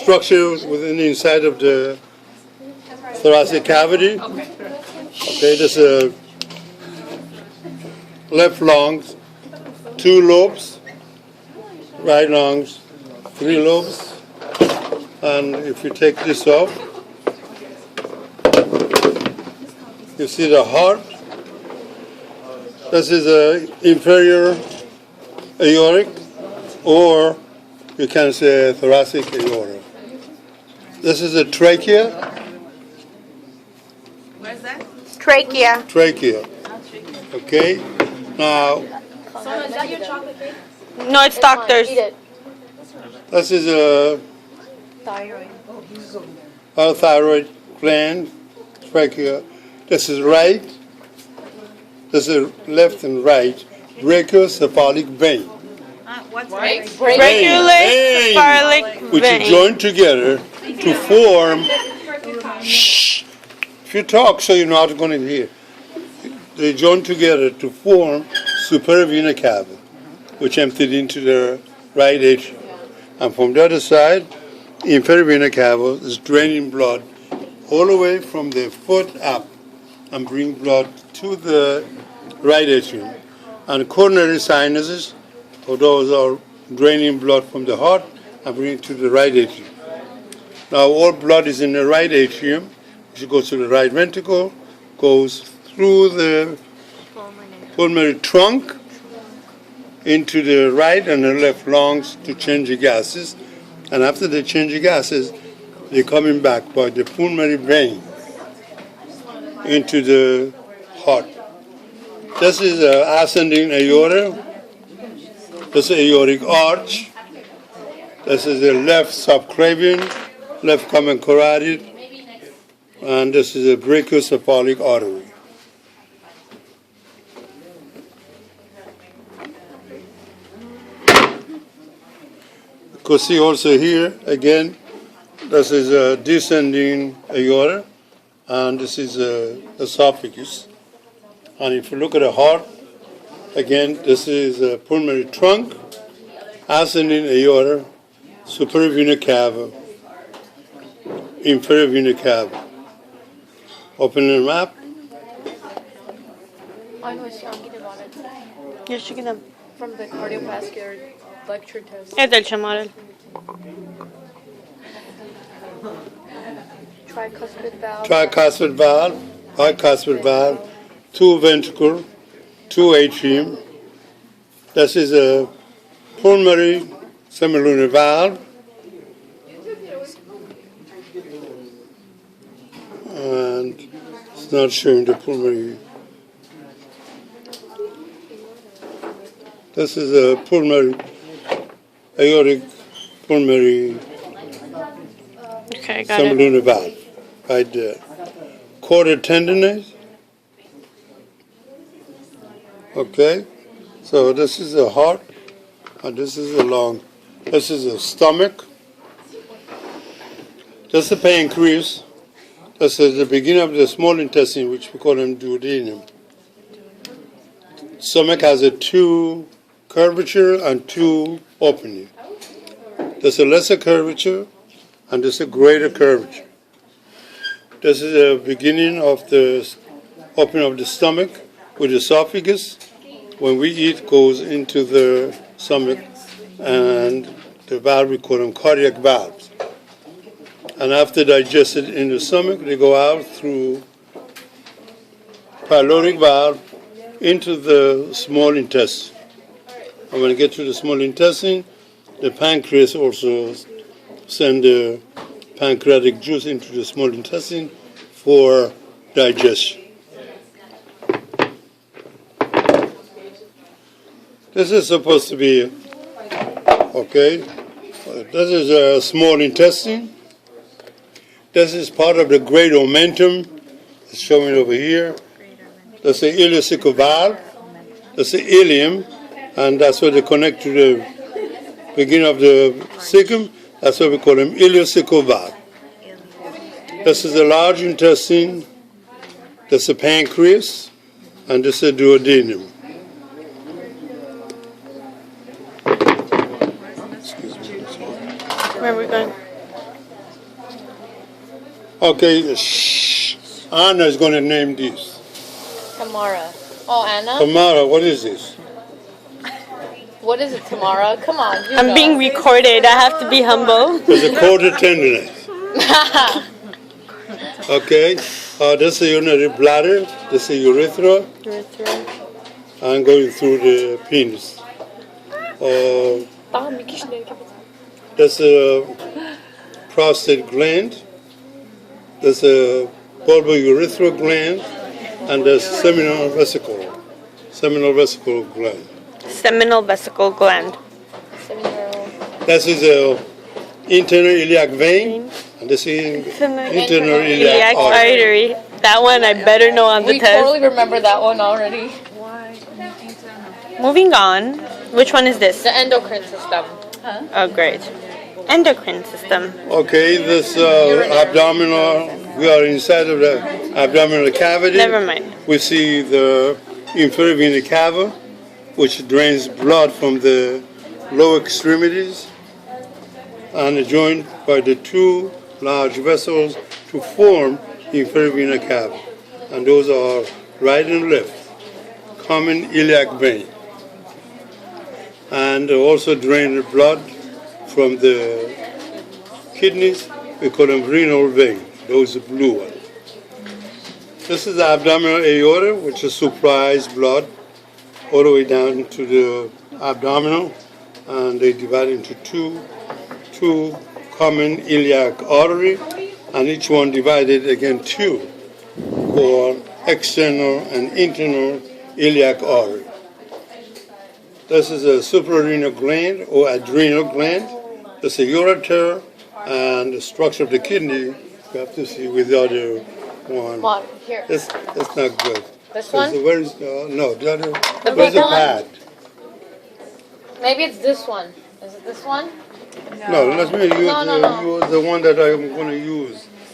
structure within the inside of the thoracic cavity. Okay, there's a left lungs, 2 lobes, right lungs, 3 lobes. And if you take this off, you see the heart. This is an inferior aortic, or you can say thoracic aorta. This is a trachea. Where's that? Trachea. Trachea. Okay. Now, So is that your chocolate cake? No, it's doctors. Eat it. this is a Thyroid. thyroid gland, trachea. This is right. This is left and right. Brachiocephalic vein. What's Break. Brachiocephalic Which vein. is joined together to form. Shh. If you talk, so you're not going to hear. They join together to form superior vena cava, which emptied into the right atrium. And from the other side, inferior vena cava is draining blood all the way from the foot up and bring blood to the right atrium. And coronary sinuses, those are draining blood from the heart and bring it to the right atrium. Now all blood is in the right atrium, which goes to the right ventricle, goes through the pulmonary trunk into the right and the left lungs to change the gases. And after they change the gases, they're coming back by the pulmonary vein into the heart. This is ascending aorta. This is aortic arch. This is the left subclavian, left common carotid, and this is a brachiocephalic artery. You can see also here, again, this is a descending aorta, and this is a esophagus. And if you look at the heart, again, this is a pulmonary trunk, ascending aorta, superior vena cava, inferior vena cava. Open the map. I know it's young about it. Yaşlı gidem. From the cardiovascular lecture test. Evet Elçem Arel. Tricuspid valve. Tricuspid valve, bicuspid valve, 2 ventricle, 2 atrium. This is a pulmonary semilunar valve. And it's not showing the pulmonary. This is a pulmonary, aortic pulmonary Okay, got it. semilunar valve, right there. Chordal tenderness. Okay, so this is the heart, and this is the lung. This is the stomach. This is the pancreas. This is the beginning of the small intestine, which we call them duodenum. Stomach has a 2 curvature and 2 opening. There's a lesser curvature and there's a greater curvature. This is the beginning of the opening of the stomach with the esophagus. When we eat, goes into the stomach, and the valve, we call them cardiac valves. And after digested in the stomach, they go out through pyloric valve into the small intestine. And when they get to the small intestine, the pancreas also send the pancreatic juice into the small intestine for digestion. This is supposed to be, okay, this is a small intestine. This is part of the great omentum. It's showing over here. That's the ileocecal valve. That's the ileum, and that's where they connect to the beginning of the cecum. That's what we call them, ileocecal valve. This is the large intestine. That's the pancreas, and this is the duodenum. Where are we going? Okay, shh. Anna is going to name this. Tamara. Oh, Anna? Tamara, what is this? What is it, Tamara? Come on. You I'm know. being recorded. I have to be humble. It's a quarter tenderness. Okay, this is urinary bladder, this is urethra, and going through the penis. Daha bir kişileri gibi. That's a prostate gland, there's a bulbourethral gland, and there's seminal vesicle gland. Seminal vesicle gland. 7-year-old. This is a internal iliac vein, and this is internal iliac Iliac artery. artery. That one I better know on the We test. totally remember that one already. Moving on. Which one is this? The endocrine system. Oh, great. Endocrine system. Okay, this abdominal, we are inside of the abdominal cavity. Never mind. We see the inferior vena cava, which drains blood from the lower extremities and joined by the two large vessels to form inferior vena cava. And those are right and left, common iliac vein. And also drain the blood from the kidneys. We call them renal veins, those are blue ones. This is the abdominal aorta, which supplies blood all the way down to the abdominal, and they divide into two common iliac artery, and each one divided again two for external and internal iliac artery. This is a suprarenal gland or adrenal gland. This is a ureter, and the structure of the kidney you have to see with the other one. Mom, here. That's not good. This one? Where's no, the other. The Where's the big one? pad? Maybe it's this one. Is it this one? No, let me use No. the one that I'm going to use.